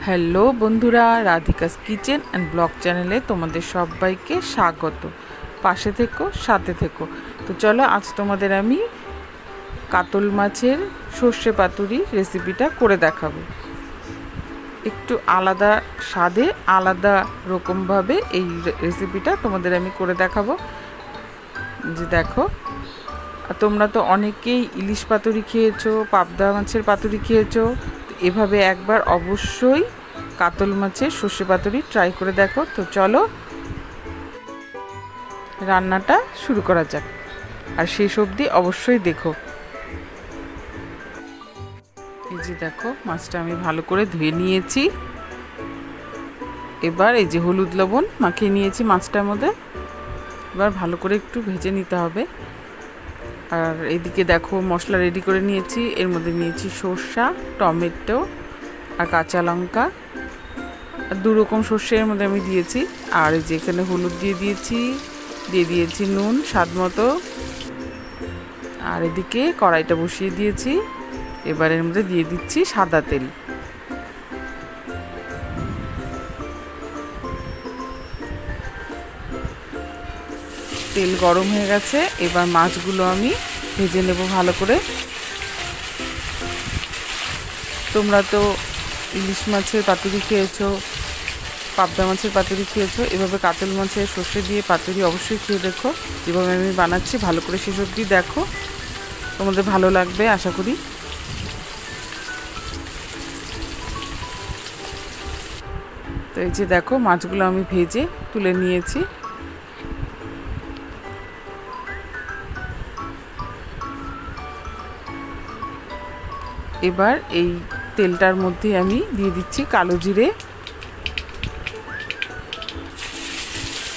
Hello বন্ধুরা, রাধিকাস kitchen and blog চ্যানেলে তোমাদের সবাইকে স্বাগত। পাশে থেকো, সাথে থেকো। তো চলো, আজ তোমাদের আমি কাতল মাছের সর্ষে পাতুরি রেসিপিটা করে দেখাবো। একটু আলাদা স্বাদে, আলাদা রকমভাবে এই রেসিপিটা তোমাদের আমি করে দেখাবো। যে দেখো, তোমরা তো অনেকেই ইলিশ পাতুরি খেয়েছো, পাবদা মাছের পাতুরি খেয়েছো। এভাবে একবার অবশ্যই কাতল মাছের সর্ষে পাতুরি ট্রাই করে দেখো। তো চলো রান্নাটা শুরু করা যাক, আর শেষ অবধি অবশ্যই দেখো। এই যে দেখো, মাছটা আমি ভালো করে ধুয়ে নিয়েছি। এবার এই যে হলুদ লবণ মাখিয়ে নিয়েছি মাছটার মধ্যে। এবার ভালো করে একটু ভেজে নিতে হবে। আর এদিকে দেখো, মশলা রেডি করে নিয়েছি। এর মধ্যে নিয়েছি সর্ষা, টমেটো আর কাঁচা লঙ্কা, আর দু রকম সর্ষের মধ্যে আমি দিয়েছি। আর এই যে এখানে হলুদ দিয়ে দিয়েছি নুন স্বাদ মতো। আর এদিকে কড়াইটা বসিয়ে দিয়েছি। এবার এর মধ্যে দিয়ে দিচ্ছি সাদা তেল। তেল গরম হয়ে গেছে। এবার মাছগুলো আমি ভেজে নেব ভালো করে। তোমরা তো ইলিশ মাছের পাতুরি খেয়েছো, পাবদা মাছের পাতুরি খেয়েছো, এভাবে কাতল মাছের সর্ষে দিয়ে পাতুরি অবশ্যই খেয়ে দেখো। যেভাবে আমি বানাচ্ছি ভালো করে শেষ অবধি দেখো, তোমাদের ভালো লাগবে আশা করি। তো এই যে দেখো, মাছগুলো আমি ভেজে তুলে নিয়েছি। এবার এই তেলটার মধ্যে আমি দিয়ে দিচ্ছি কালো জিরে।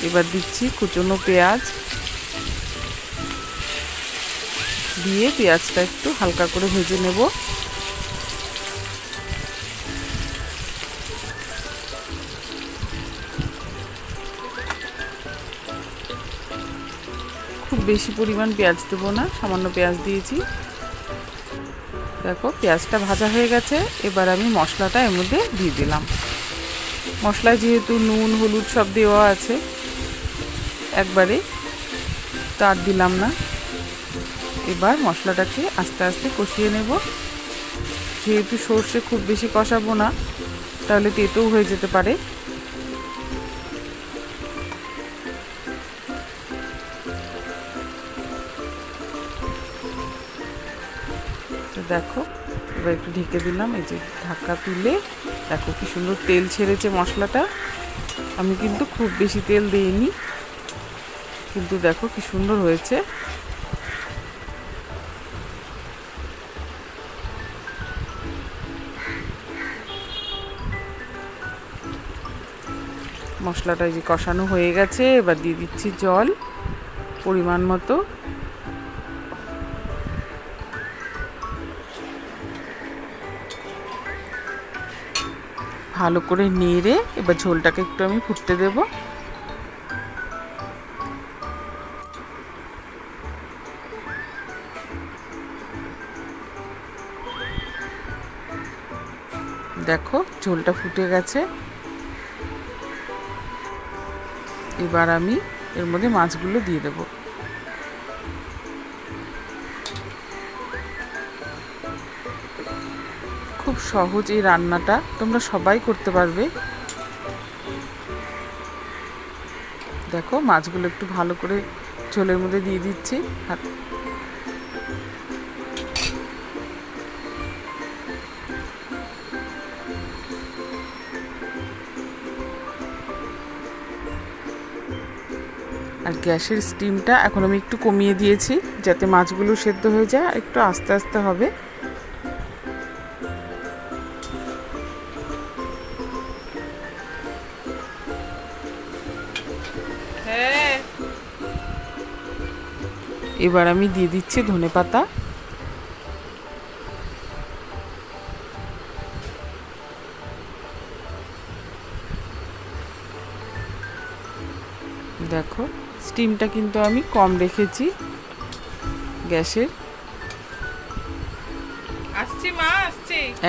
এবার দিচ্ছি কুচনো পেঁয়াজ, দিয়ে পেঁয়াজটা একটু হালকা করে ভেজে নেব। খুব বেশি পরিমাণ পেঁয়াজ দেবো না, সামান্য পেঁয়াজ দিয়েছি। দেখো, পেঁয়াজটা ভাজা হয়ে গেছে। এবার আমি মশলাটা এর মধ্যে দিয়ে দিলাম। মশলায় যেহেতু নুন হলুদ সব দেওয়া আছে একবারে, তো আর দিলাম না। এবার মশলাটাকে আস্তে আস্তে কষিয়ে নেব। যেহেতু সর্ষে খুব বেশি কষাবো না, তাহলে তেতো হয়ে যেতে পারে। তো দেখো, এবার একটু ঢেকে দিলাম। এই যে ঢাকা তুলে দেখো কি সুন্দর তেল ছেড়েছে মশলাটা। আমি কিন্তু খুব বেশি তেল দিইনি, কিন্তু দেখো কি সুন্দর হয়েছে। মশলাটা যে কষানো হয়ে গেছে, এবার দিয়ে দিচ্ছি জল পরিমাণ মতো। ভালো করে নেড়ে এবার ঝোলটাকে একটু আমি ফুটতে দেব। দেখো, ঝোলটা ফুটে গেছে। এবার আমি এর মধ্যে মাছগুলো দিয়ে দেব। খুব সহজ এই রান্নাটা, তোমরা সবাই করতে পারবে। দেখো, মাছগুলো একটু ভালো করে ঝোলের মধ্যে দিয়ে দিচ্ছি। আর গ্যাসের স্টিমটা এখন আমি একটু কমিয়ে দিয়েছি, যাতে মাছগুলো সেদ্ধ হয়ে যায়। একটু আস্তে আস্তে হবে। এবার আমি দিয়ে দিচ্ছি ধনেপাতা। দেখো, স্টিমটা কিন্তু আমি কম রেখেছি গ্যাসের,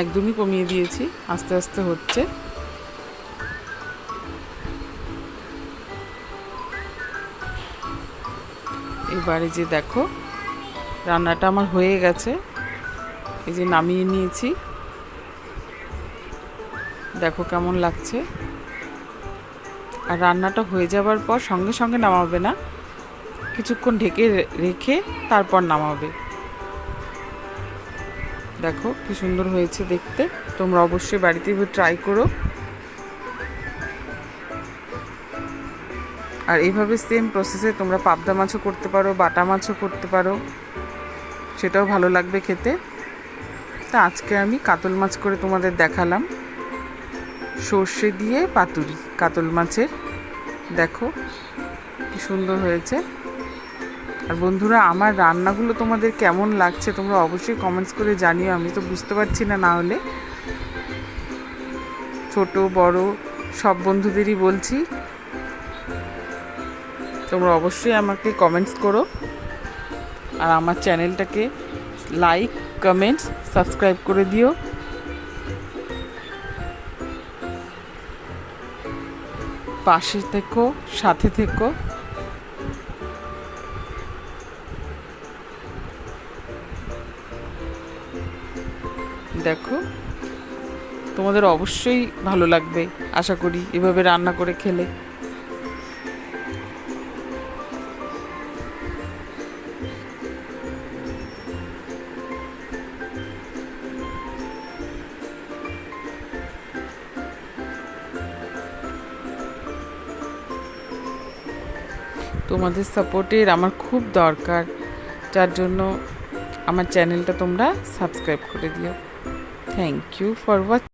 একদমই কমিয়ে দিয়েছি। আস্তে আস্তে হচ্ছে। এবারে যে দেখো রান্নাটা আমার হয়ে গেছে, এই যে নামিয়ে নিয়েছি, দেখো কেমন লাগছে। আর রান্নাটা হয়ে যাবার পর সঙ্গে সঙ্গে নামাবে না, কিছুক্ষণ ঢেকে রেখে তারপর নামাবে। দেখো কি সুন্দর হয়েছে দেখতে, তোমরা অবশ্যই বাড়িতে ট্রাই করো। আর এইভাবে সেম প্রসেসে তোমরা পাবদা মাছও করতে পারো, বাটা মাছও করতে পারো, সেটাও ভালো লাগবে খেতে। তা আজকে আমি কাতল মাছ করে তোমাদের দেখালাম, সর্ষে দিয়ে পাতুরি কাতল মাছের। দেখো কি সুন্দর হয়েছে। আর বন্ধুরা, আমার রান্নাগুলো তোমাদের কেমন লাগছে তোমরা অবশ্যই কমেন্টস করে জানিও, আমি তো বুঝতে পারছি না, না হলে ছোট বড় সব বন্ধুদেরই বলছি, তোমরা অবশ্যই আমাকে কমেন্টস করো। আর আমার চ্যানেলটাকে লাইক, কমেন্টস, সাবস্ক্রাইব করে দিও। পাশে থেকো, সাথে থেকো। দেখো তোমাদের অবশ্যই ভালো লাগবে আশা করি এভাবে রান্না করে খেলে। তোমাদের সাপোর্টের আমার খুব দরকার, যার জন্য আমার চ্যানেলটা তোমরা সাবস্ক্রাইব করে দিও। Thank you for watching.